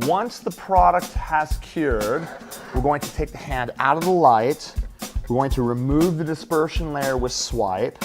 Once the product has cured, we're going to take the hand out of the light. We're going to remove the dispersion layer with swipe.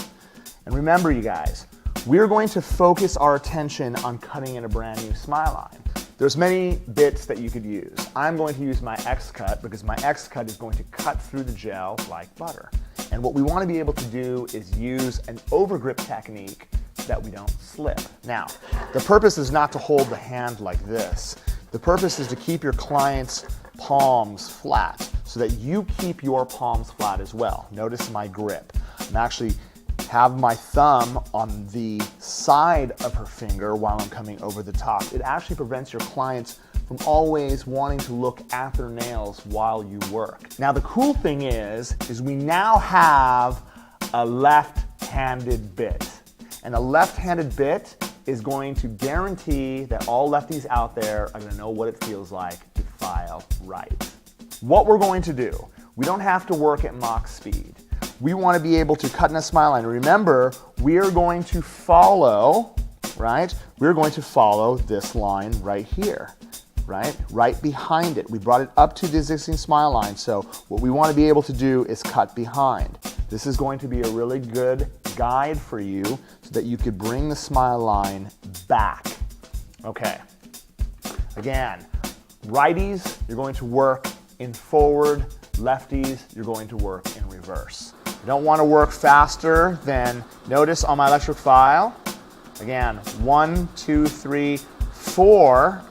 And remember, you guys, we're going to focus our attention on cutting in a brand new smile line. There's many bits that you could use. I'm going to use my X-Cut because my X-Cut is going to cut through the gel like butter. And what we want to be able to do is use an overgrip technique so that we don't slip. Now, the purpose is not to hold the hand like this. The purpose is to keep your client's palms flat so that you keep your palms flat as well. Notice my grip. I'm actually have my thumb on the side of her finger while I'm coming over the top. It actually prevents your clients from always wanting to look at their nails while you work. Now the cool thing is we now have a left-handed bit. And a left-handed bit is going to guarantee that all lefties out there are gonna know what it feels like to file right. What we're going to do, we don't have to work at Mach speed. We want to be able to cut in a smile line. Remember, we are going to follow, right? We're going to follow this line right here, right? Right behind it. We brought it up to the existing smile line, so what we want to be able to do is cut behind. This is going to be a really good guide for you so that you could bring the smile line back. Okay. Again, righties, you're going to work in forward. Lefties, you're going to work in reverse. You don't want to work faster than, notice on my electric file, again, 1, 2, 3, 4.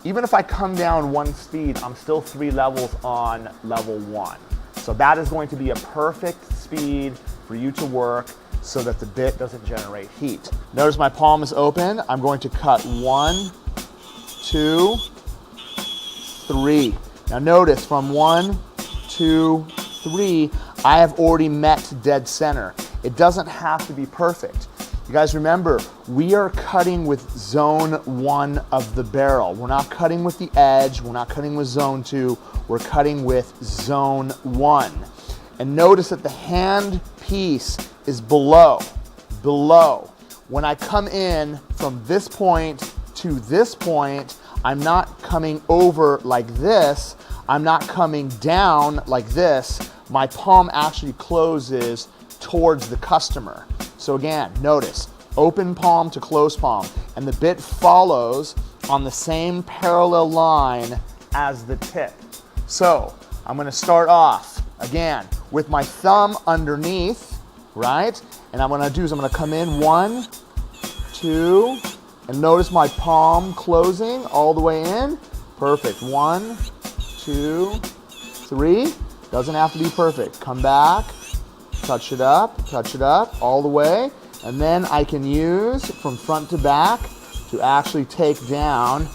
Even if I come down one speed, I'm still 3 levels on level 1. So that is going to be a perfect speed for you to work so that the bit doesn't generate heat. Notice my palm is open. I'm going to cut 1, 2, 3. Now notice from 1, 2, 3, I have already met dead center. It doesn't have to be perfect. You guys remember, we are cutting with zone 1 of the barrel. We're not cutting with the edge, we're not cutting with zone 2, we're cutting with zone 1. And notice that the hand piece is below. When I come in from this point to this point, I'm not coming over like this, I'm not coming down like this. My palm actually closes towards the customer. So again, notice, open palm to closed palm, and the bit follows on the same parallel line as the tip. So I'm gonna start off, again, with my thumb underneath, right? And I'm gonna come in 1, 2, and notice my palm closing all the way in. Perfect, 1, 2, 3. Doesn't have to be perfect. Come back, touch it up, all the way. And then I can use from front to back to actually take down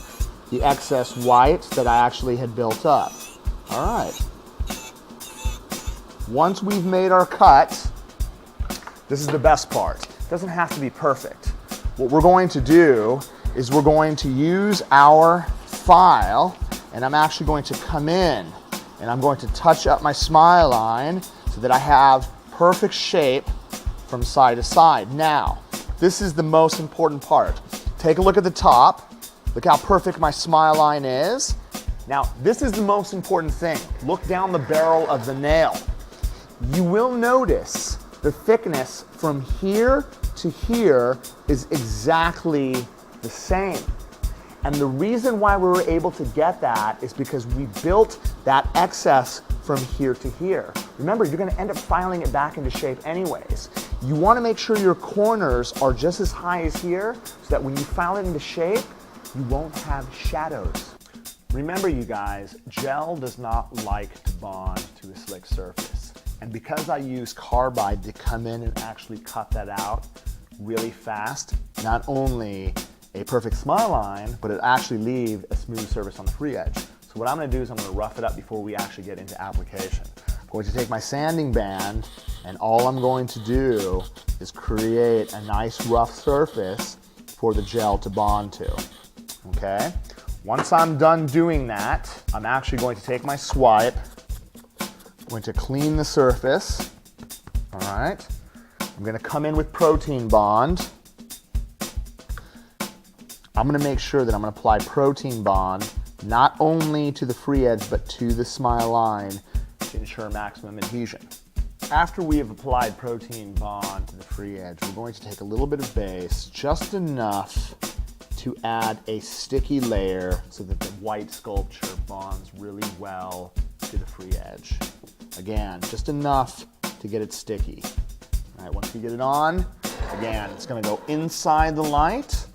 the excess white that I actually had built up. All right. Once we've made our cut, this is the best part. It doesn't have to be perfect. What we're going to do is we're going to use our file, and I'm actually going to come in and I'm going to touch up my smile line so that I have perfect shape from side to side. Now, this is the most important part. Take a look at the top. Look how perfect my smile line is. Now, this is the most important thing. Look down the barrel of the nail. You will notice the thickness from here to here is exactly the same. And the reason why we were able to get that is because we built that excess from here to here. Remember, you're gonna end up filing it back into shape anyways. You wanna make sure your corners are just as high as here so that when you file it into shape, you won't have shadows. Remember, you guys, gel does not like to bond to a slick surface. And because I use carbide to come in and actually cut that out really fast, not only a perfect smile line, but it actually leave a smooth surface on the free edge. So what I'm gonna do is I'm gonna rough it up before we actually get into application. I'm going to take my sanding band, and all I'm going to do is create a nice rough surface for the gel to bond to, okay? Once I'm done doing that, I'm actually going to take my swipe, I'm going to clean the surface, all right? I'm gonna come in with protein bond. I'm gonna make sure that I'm gonna apply protein bond not only to the free edge, but to the smile line to ensure maximum adhesion. After we have applied protein bond to the free edge, we're going to take a little bit of base, just enough to add a sticky layer so that the white sculpture bonds really well to the free edge. Again, just enough to get it sticky. All right, once we get it on, again, it's going to go inside the light,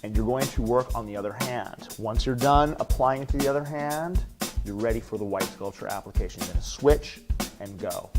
and you're going to work on the other hand. Once you're done applying it to the other hand, you're ready for the white sculpture application. You're going to switch and go.